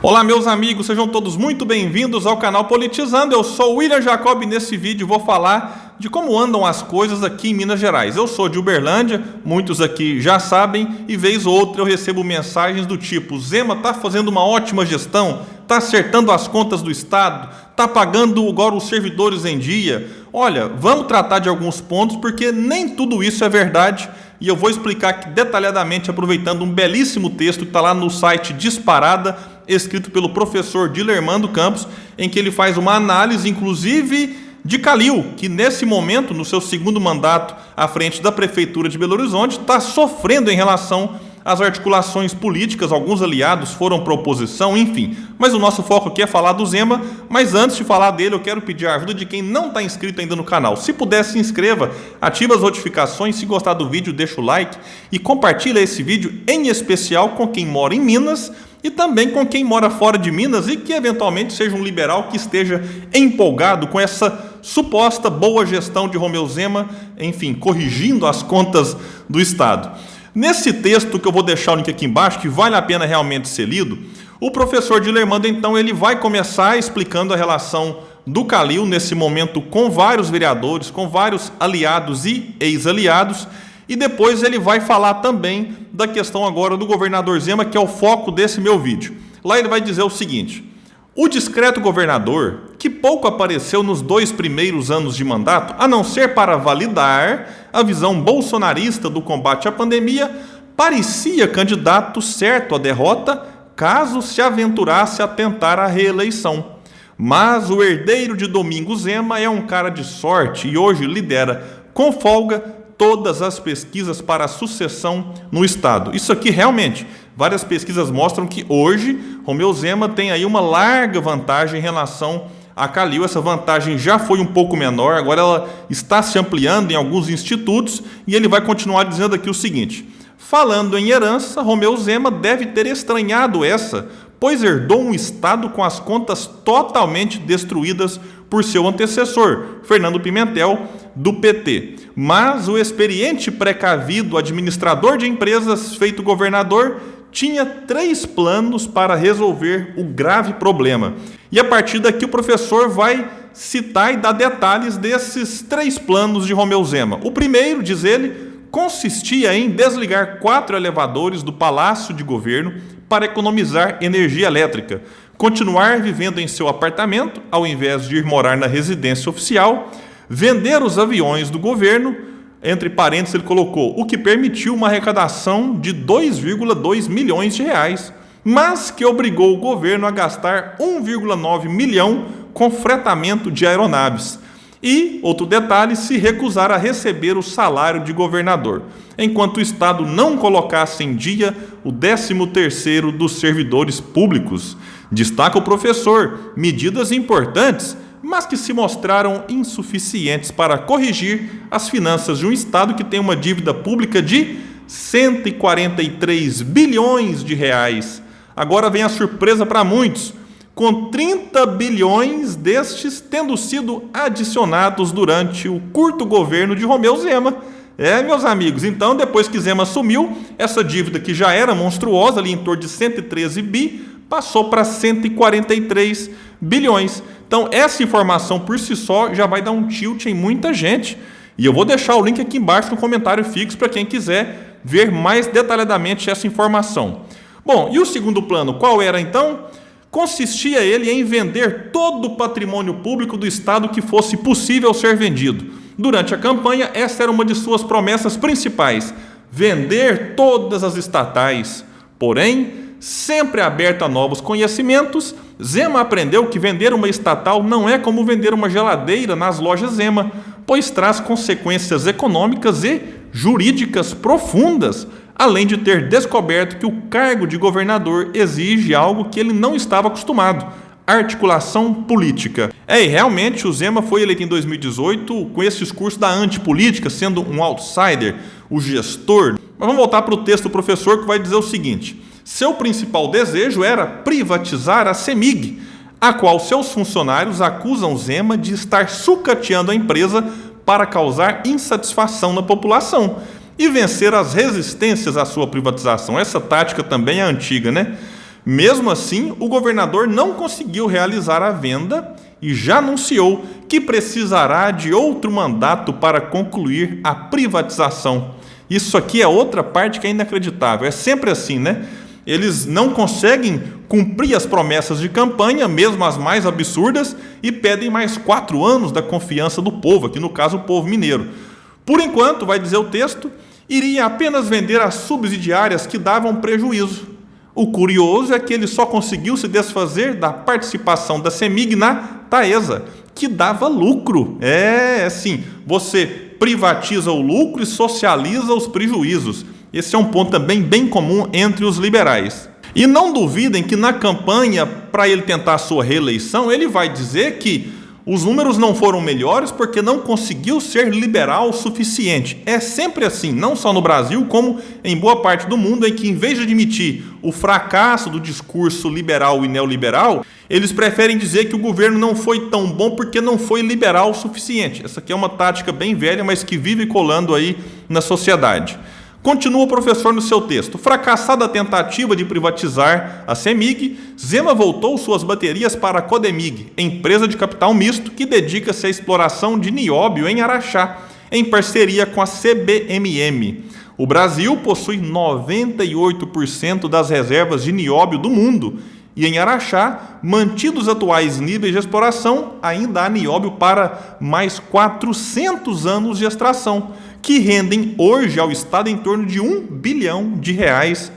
Olá, meus amigos, sejam todos muito bem-vindos ao canal Politizando. Eu sou o William Jacob e nesse vídeo vou falar de como andam as coisas aqui em Minas Gerais. Eu sou de Uberlândia, muitos aqui já sabem, e vez ou outra eu recebo mensagens do tipo: Zema está fazendo uma ótima gestão, está acertando as contas do Estado, está pagando agora os servidores em dia. Olha, vamos tratar de alguns pontos porque nem tudo isso é verdade. E eu vou explicar aqui detalhadamente, aproveitando um belíssimo texto que está lá no site Disparada, escrito pelo professor Dilermando Campos, em que ele faz uma análise, inclusive, de Calil, que nesse momento, no seu segundo mandato à frente da Prefeitura de Belo Horizonte, está sofrendo em relação às articulações políticas. Alguns aliados foram para oposição, enfim. Mas o nosso foco aqui é falar do Zema. Mas antes de falar dele, eu quero pedir a ajuda de quem não está inscrito ainda no canal. Se puder, se inscreva, ative as notificações, se gostar do vídeo, deixa o like e compartilha esse vídeo, em especial com quem mora em Minas e também com quem mora fora de Minas e que eventualmente seja um liberal que esteja empolgado com essa suposta boa gestão de Romeu Zema, enfim, corrigindo as contas do Estado. Nesse texto, que eu vou deixar o link aqui embaixo, que vale a pena realmente ser lido, o professor Dilermando, então, ele vai começar explicando a relação do Calil, nesse momento, com vários vereadores, com vários aliados e ex-aliados, e depois ele vai falar também da questão agora do governador Zema, que é o foco desse meu vídeo. Lá ele vai dizer o seguinte: o discreto governador, que pouco apareceu nos 2 primeiros anos de mandato, a não ser para validar a visão bolsonarista do combate à pandemia, parecia candidato certo à derrota, caso se aventurasse a tentar a reeleição. Mas o herdeiro de Domingos Zema é um cara de sorte e hoje lidera com folga todas as pesquisas para a sucessão no Estado. Isso aqui realmente, várias pesquisas mostram que hoje Romeu Zema tem aí uma larga vantagem em relação a Calil. Essa vantagem já foi um pouco menor, agora ela está se ampliando em alguns institutos, e ele vai continuar dizendo aqui o seguinte: falando em herança, Romeu Zema deve ter estranhado essa, pois herdou um Estado com as contas totalmente destruídas por seu antecessor, Fernando Pimentel, do PT. Mas o experiente precavido administrador de empresas, feito governador, tinha 3 planos para resolver o grave problema. E a partir daqui o professor vai citar e dar detalhes desses 3 planos de Romeu Zema. O primeiro, diz ele, consistia em desligar 4 elevadores do Palácio de Governo para economizar energia elétrica, continuar vivendo em seu apartamento, ao invés de ir morar na residência oficial, vender os aviões do governo, entre parênteses ele colocou, o que permitiu uma arrecadação de 2,2 milhões de reais, mas que obrigou o governo a gastar 1,9 milhão com fretamento de aeronaves. E, outro detalhe, se recusar a receber o salário de governador, enquanto o Estado não colocasse em dia o 13º dos servidores públicos. Destaca o professor, medidas importantes, mas que se mostraram insuficientes para corrigir as finanças de um Estado que tem uma dívida pública de 143 bilhões de reais. Agora vem a surpresa para muitos, com 30 bilhões destes tendo sido adicionados durante o curto governo de Romeu Zema. Meus amigos, então depois que Zema assumiu, essa dívida que já era monstruosa, ali em torno de 113 bi, passou para 143 bilhões. Então essa informação por si só já vai dar um tilt em muita gente. E eu vou deixar o link aqui embaixo no comentário fixo para quem quiser ver mais detalhadamente essa informação. Bom, e o segundo plano, qual era então? Consistia ele em vender todo o patrimônio público do Estado que fosse possível ser vendido. Durante a campanha, essa era uma de suas promessas principais: vender todas as estatais. Porém, sempre aberto a novos conhecimentos, Zema aprendeu que vender uma estatal não é como vender uma geladeira nas lojas Zema, pois traz consequências econômicas e jurídicas profundas, além de ter descoberto que o cargo de governador exige algo que ele não estava acostumado: articulação política. E realmente o Zema foi eleito em 2018 com esse discurso da antipolítica, sendo um outsider, o gestor. Mas vamos voltar para o texto do professor, que vai dizer o seguinte: seu principal desejo era privatizar a CEMIG, a qual seus funcionários acusam Zema de estar sucateando a empresa para causar insatisfação na população e vencer as resistências à sua privatização. Essa tática também é antiga, né? Mesmo assim, o governador não conseguiu realizar a venda e já anunciou que precisará de outro mandato para concluir a privatização. Isso aqui é outra parte que é inacreditável. É sempre assim, né? Eles não conseguem cumprir as promessas de campanha, mesmo as mais absurdas, e pedem mais 4 anos da confiança do povo, aqui no caso o povo mineiro. Por enquanto, vai dizer o texto, iria apenas vender as subsidiárias que davam prejuízo. O curioso é que ele só conseguiu se desfazer da participação da CEMIG na Taesa, que dava lucro. Assim, você privatiza o lucro e socializa os prejuízos. Esse é um ponto também bem comum entre os liberais. E não duvidem que na campanha, para ele tentar a sua reeleição, ele vai dizer que os números não foram melhores porque não conseguiu ser liberal o suficiente. É sempre assim, não só no Brasil, como em boa parte do mundo, em que, em vez de admitir o fracasso do discurso liberal e neoliberal, eles preferem dizer que o governo não foi tão bom porque não foi liberal o suficiente. Essa aqui é uma tática bem velha, mas que vive colando aí na sociedade. Continua o professor no seu texto. Fracassada a tentativa de privatizar a CEMIG, Zema voltou suas baterias para a Codemig, empresa de capital misto que dedica-se à exploração de nióbio em Araxá, em parceria com a CBMM. O Brasil possui 98% das reservas de nióbio do mundo e em Araxá, mantidos os atuais níveis de exploração, ainda há nióbio para mais 400 anos de extração, que rendem hoje ao Estado em torno de R$1 bilhão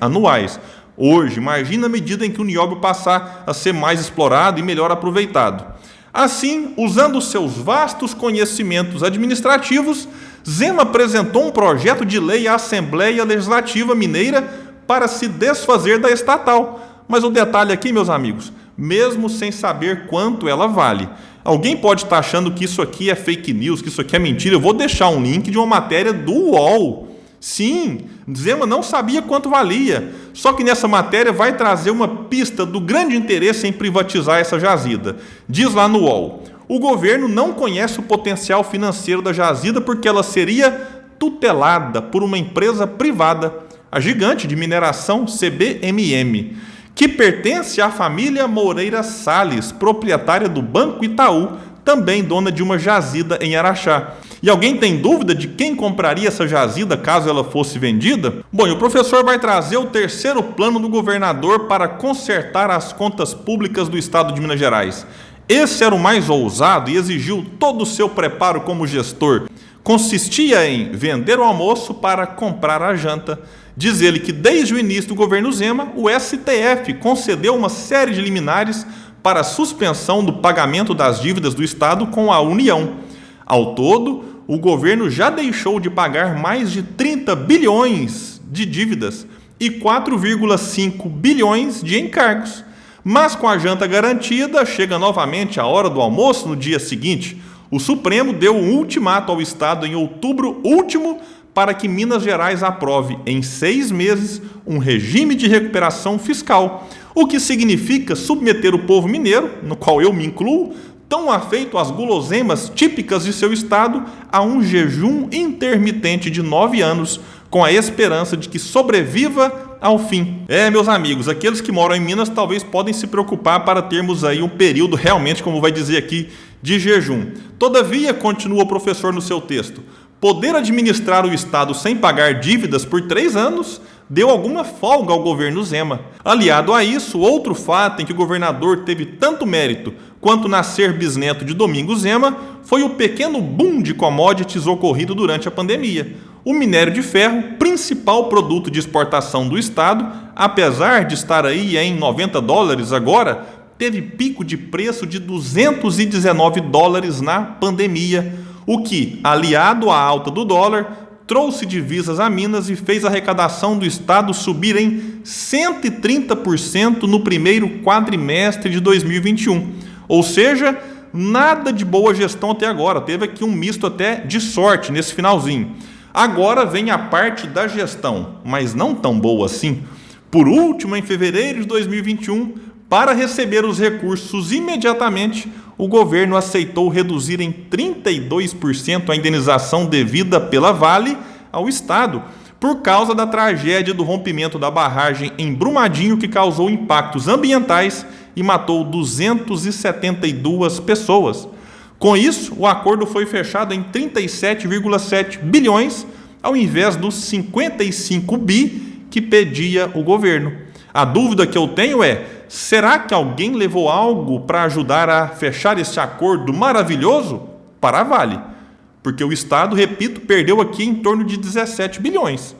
anuais. Hoje, imagina a medida em que o nióbio passar a ser mais explorado e melhor aproveitado. Assim, usando seus vastos conhecimentos administrativos, Zema apresentou um projeto de lei à Assembleia Legislativa Mineira para se desfazer da estatal. Mas o detalhe aqui, meus amigos, mesmo sem saber quanto ela vale. Alguém pode estar achando que isso aqui é fake news, que isso aqui é mentira. Eu vou deixar um link de uma matéria do UOL. Sim, Zema não sabia quanto valia. Só que nessa matéria vai trazer uma pista do grande interesse em privatizar essa jazida. Diz lá no UOL: o governo não conhece o potencial financeiro da jazida porque ela seria tutelada por uma empresa privada, a gigante de mineração CBMM, que pertence à família Moreira Salles, proprietária do Banco Itaú, também dona de uma jazida em Araxá. E alguém tem dúvida de quem compraria essa jazida caso ela fosse vendida? Bom, e o professor vai trazer o terceiro plano do governador para consertar as contas públicas do estado de Minas Gerais. Esse era o mais ousado e exigiu todo o seu preparo como gestor. Consistia em vender o almoço para comprar a janta. Diz ele que desde o início do governo Zema, o STF concedeu uma série de liminares para a suspensão do pagamento das dívidas do Estado com a União. Ao todo, o governo já deixou de pagar mais de 30 bilhões de dívidas e 4,5 bilhões de encargos. Mas com a janta garantida, chega novamente a hora do almoço no dia seguinte. O Supremo deu um ultimato ao Estado em outubro último para que Minas Gerais aprove em 6 meses um regime de recuperação fiscal, o que significa submeter o povo mineiro, no qual eu me incluo, tão afeito às guloseimas típicas de seu estado, a um jejum intermitente de 9 anos, com a esperança de que sobreviva ao fim. Meus amigos, aqueles que moram em Minas talvez podem se preocupar para termos aí um período realmente, como vai dizer aqui, de jejum. Todavia, continua o professor no seu texto, poder administrar o Estado sem pagar dívidas por 3 anos deu alguma folga ao governo Zema. Aliado a isso, outro fato em que o governador teve tanto mérito quanto nascer bisneto de Domingos Zema foi o pequeno boom de commodities ocorrido durante a pandemia. O minério de ferro, principal produto de exportação do Estado, apesar de estar aí em $90 agora, teve pico de preço de $219 na pandemia, o que, aliado à alta do dólar, trouxe divisas a Minas e fez a arrecadação do Estado subir em 130% no primeiro quadrimestre de 2021. Ou seja, nada de boa gestão até agora. Teve aqui um misto até de sorte nesse finalzinho. Agora vem a parte da gestão, mas não tão boa assim. Por último, em fevereiro de 2021, para receber os recursos imediatamente, o governo aceitou reduzir em 32% a indenização devida pela Vale ao Estado, por causa da tragédia do rompimento da barragem em Brumadinho, que causou impactos ambientais e matou 272 pessoas. Com isso, o acordo foi fechado em 37,7 bilhões, ao invés dos 55 bi que pedia o governo. A dúvida que eu tenho é: será que alguém levou algo para ajudar a fechar esse acordo maravilhoso? Para a Vale. Porque o Estado, repito, perdeu aqui em torno de 17 bilhões.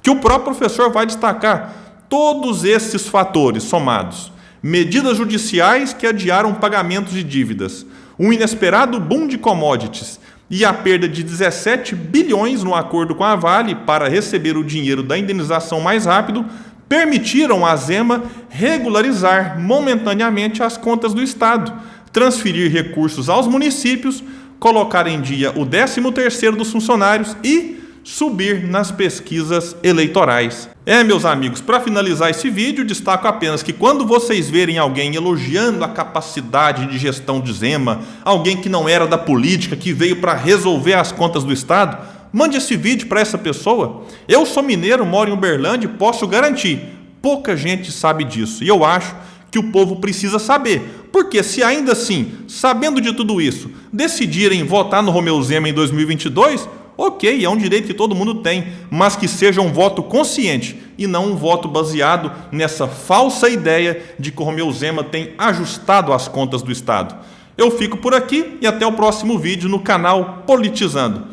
Que o próprio professor vai destacar todos esses fatores somados. Medidas judiciais que adiaram pagamentos de dívidas, um inesperado boom de commodities e a perda de 17 bilhões no acordo com a Vale para receber o dinheiro da indenização mais rápido, permitiram à Zema regularizar momentaneamente as contas do Estado, transferir recursos aos municípios, colocar em dia o 13º dos funcionários e subir nas pesquisas eleitorais. Meus amigos, para finalizar esse vídeo, destaco apenas que quando vocês verem alguém elogiando a capacidade de gestão de Zema, alguém que não era da política, que veio para resolver as contas do Estado, mande esse vídeo para essa pessoa. Eu sou mineiro, moro em Uberlândia e posso garantir, pouca gente sabe disso. E eu acho que o povo precisa saber. Porque se ainda assim, sabendo de tudo isso, decidirem votar no Romeu Zema em 2022, ok, é um direito que todo mundo tem, mas que seja um voto consciente e não um voto baseado nessa falsa ideia de que o Romeu Zema tem ajustado as contas do Estado. Eu fico por aqui e até o próximo vídeo no canal Politizando.